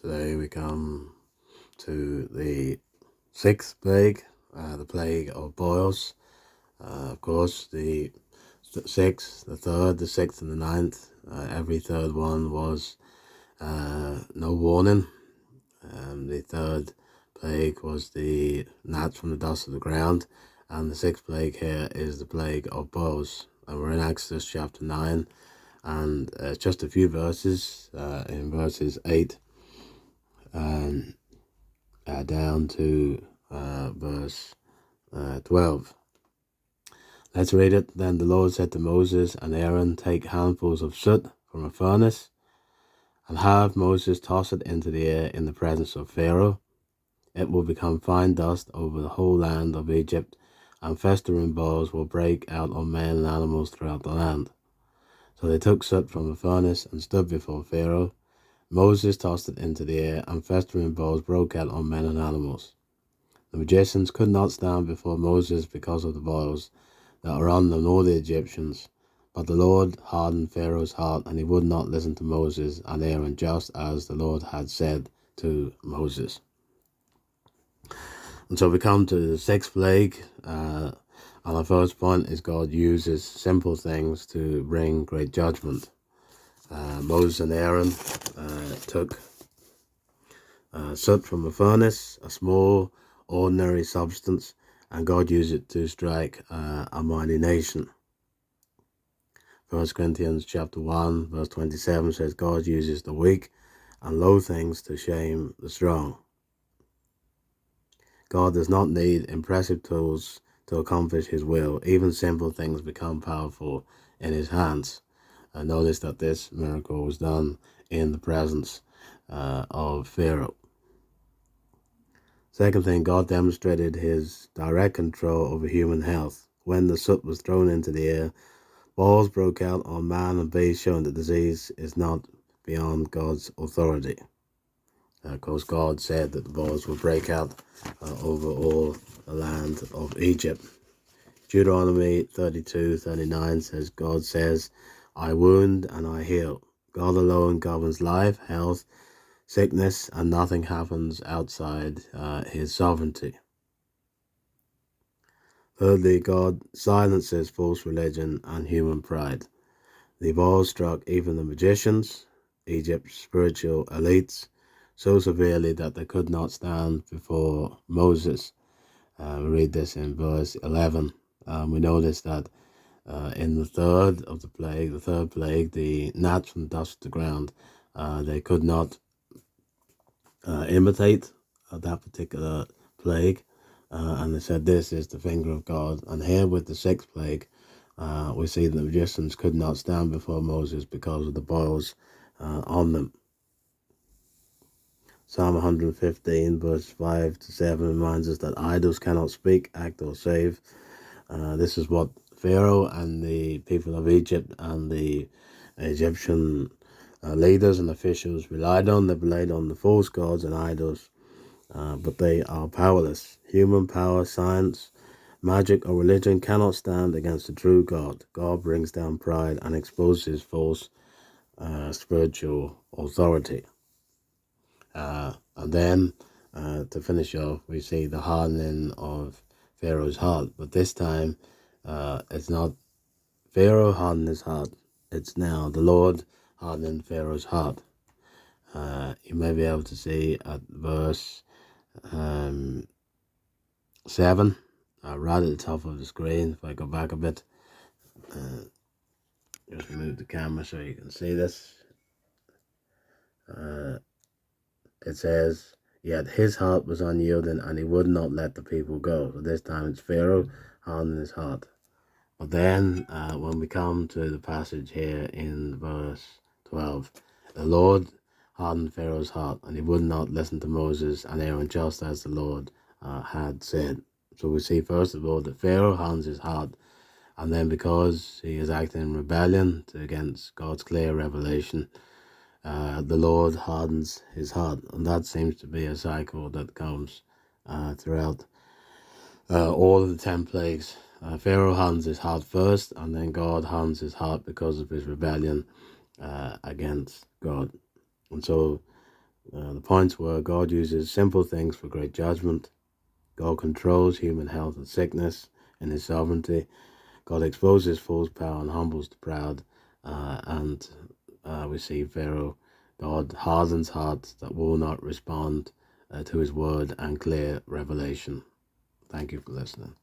Today we come to the sixth plague, the plague of boils. Of course, the sixth, the third, the sixth, and the ninth. Every third one was no warning. The third plague was the gnats from the dust of the ground, and the sixth plague here is the plague of boils. And we're in Exodus chapter 9, and it's just a few verses, in verses 8 down to verse 12. Let's read it. Then the Lord said to Moses and Aaron, take handfuls of soot from a furnace, and have Moses toss it into the air in the presence of Pharaoh. It will become fine dust over the whole land of Egypt, and festering boils will break out on men and animals throughout the land. So they took soot from the furnace and stood before Pharaoh. Moses tossed it into the air, and festering boils broke out on men and animals. The magicians could not stand before Moses because of the boils that were on them, nor the Egyptians. But the Lord hardened Pharaoh's heart, and he would not listen to Moses and Aaron, just as the Lord had said to Moses. And so we come to the sixth plague, and our first point is God uses simple things to bring great judgment. Moses and Aaron took soot from a furnace, a small, ordinary substance, and God used it to strike a mighty nation. 1 Corinthians chapter 1, verse 27 says, God uses the weak and low things to shame the strong. God does not need impressive tools to accomplish his will. Even simple things become powerful in his hands. Notice that this miracle was done in the presence of Pharaoh. Second thing, God demonstrated his direct control over human health. When the soot was thrown into the air, boils broke out on man and beast, showing that disease is not beyond God's authority. Of course, God said that the boils would break out over all the land of Egypt. Deuteronomy 32:39 says, God says, I wound and I heal. God alone governs life, health, sickness, and nothing happens outside his sovereignty. Thirdly, God silences false religion and human pride. The boils struck even the magicians, Egypt's spiritual elites, so severely that they could not stand before Moses. We read this in verse 11. We notice that in the third plague, the gnats from the dust of the ground, they could not imitate that particular plague, and they said this is the finger of God. And here with the sixth plague, we see the magicians could not stand before Moses because of the boils on them. Psalm 115 verse 5 to 7 reminds us that idols cannot speak, act, or save. This is what Pharaoh and the people of Egypt and the Egyptian leaders and officials relied on. They relied on the false gods and idols, but they are powerless. Human power, science, magic, or religion cannot stand against the true God. God brings down pride and exposes false spiritual authority. And then, to finish off, we see the hardening of Pharaoh's heart. But this time, it's not Pharaoh hardening his heart. It's now the Lord hardening Pharaoh's heart. You may be able to see at verse 7, right at the top of the screen. If I go back a bit, just move the camera so you can see this. It says, yet his heart was unyielding, and he would not let the people go. So this time it's Pharaoh hardening his heart. But then, when we come to the passage here in verse 12, the Lord hardened Pharaoh's heart, and he would not listen to Moses and Aaron, just as the Lord had said. So we see, first of all, that Pharaoh hardens his heart, and then because he is acting in rebellion against God's clear revelation, the Lord hardens his heart. And that seems to be a cycle that comes throughout all of the 10 plagues. Pharaoh hardens his heart first, and then God hardens his heart because of his rebellion against God. And so The points were God uses simple things for great judgment. God controls human health and sickness in his sovereignty. God exposes fool's power and humbles the proud. And we see Pharaoh, God hardens hearts that will not respond to his word and clear revelation. Thank you for listening.